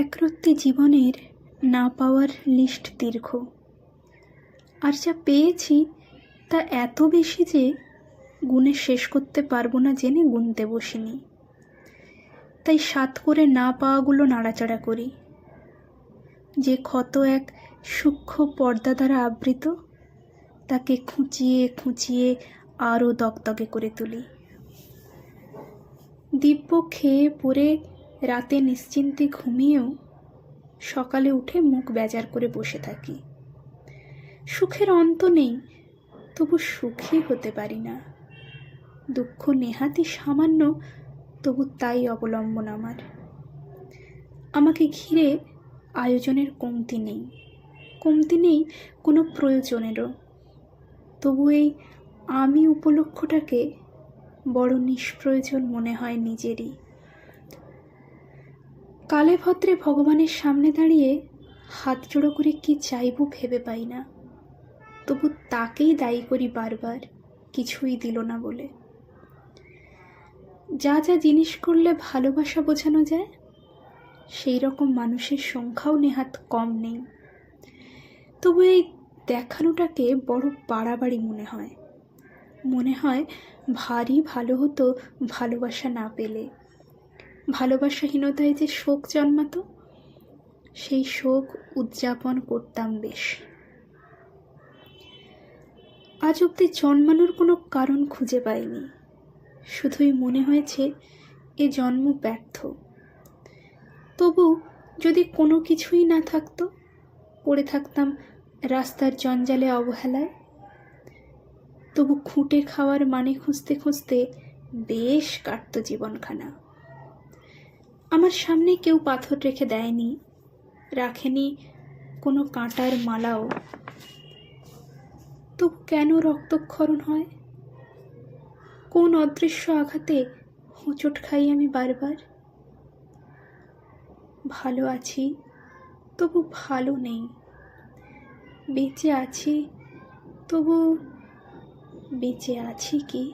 একরত্তি জীবনের না পাওয়ার লিস্ট দীর্ঘ, আর যা পেয়েছি তা এত বেশি যে গুণে শেষ করতে পারবো না জেনে গুনতে বসিনি। তাই সাত করে না পাওয়াগুলো নাড়াচাড়া করি, যে ক্ষত এক সূক্ষ্ম পর্দা দ্বারা আবৃত তাকে খুঁচিয়ে খুঁচিয়ে আরও দগদগে করে তুলি। দিব্য খেয়ে পরে রাতে নিশ্চিন্তে ঘুমিয়েও সকালে উঠে মুখ বেজার করে বসে থাকি। সুখের অন্ত নেই, তবু সুখী হতে পারি না। দুঃখ নেহাতি সামান্য, তবু তাই অবলম্বন আমার। আমাকে ঘিরে আয়োজনের কমতি নেই কোনো প্রয়োজনেরও। তবু এই আমি উপলক্ষটাকে বড় নিষ্প্রয়োজন মনে হয় নিজেরই। কালে ভদ্রে ভগবানের সামনে দাঁড়িয়ে হাত জোড়ো করে কি চাইব ভেবে পাই না, তবু তাকেই দায়ী করি বারবার কিছুই দিল না বলে। যা যা জিনিস করলে ভালোবাসা বোঝানো যায়, সেই রকম মানুষের সংখ্যাও নেহাত কম নেই। তবু এই দেখানোটাকে বড় বাড়াবাড়ি মনে হয় ভারী ভালো হতো ভালোবাসা না পেলে। ভালোবাসাহীনতায় যে শোক জন্মাতো, সেই শোক উদযাপন করতাম বেশ। আজ অব্দি জন্মানোর কোনো কারণ খুঁজে পাইনি, শুধুই মনে হয়েছে এ জন্ম ব্যর্থ। তবু যদি কোনো কিছুই না থাকতো, পড়ে থাকতাম রাস্তার জঞ্জালে অবহেলায়, তবু খুঁটে খাওয়ার মানে খুঁজতে খুঁজতে বেশ কাটত জীবনখানা। আমার সামনে কেউ পাথর রেখে দেয়নি, রাখেনি কোনো কাঁটার মালাও। তবু কেন রক্তক্ষরণ হয়? কোন অদৃশ্য আঘাতে হোঁচট খাই আমি বারবার? ভালো আছি, তবু ভালো নেই। বেঁচে আছি, তবু বেঁচে আছি কি?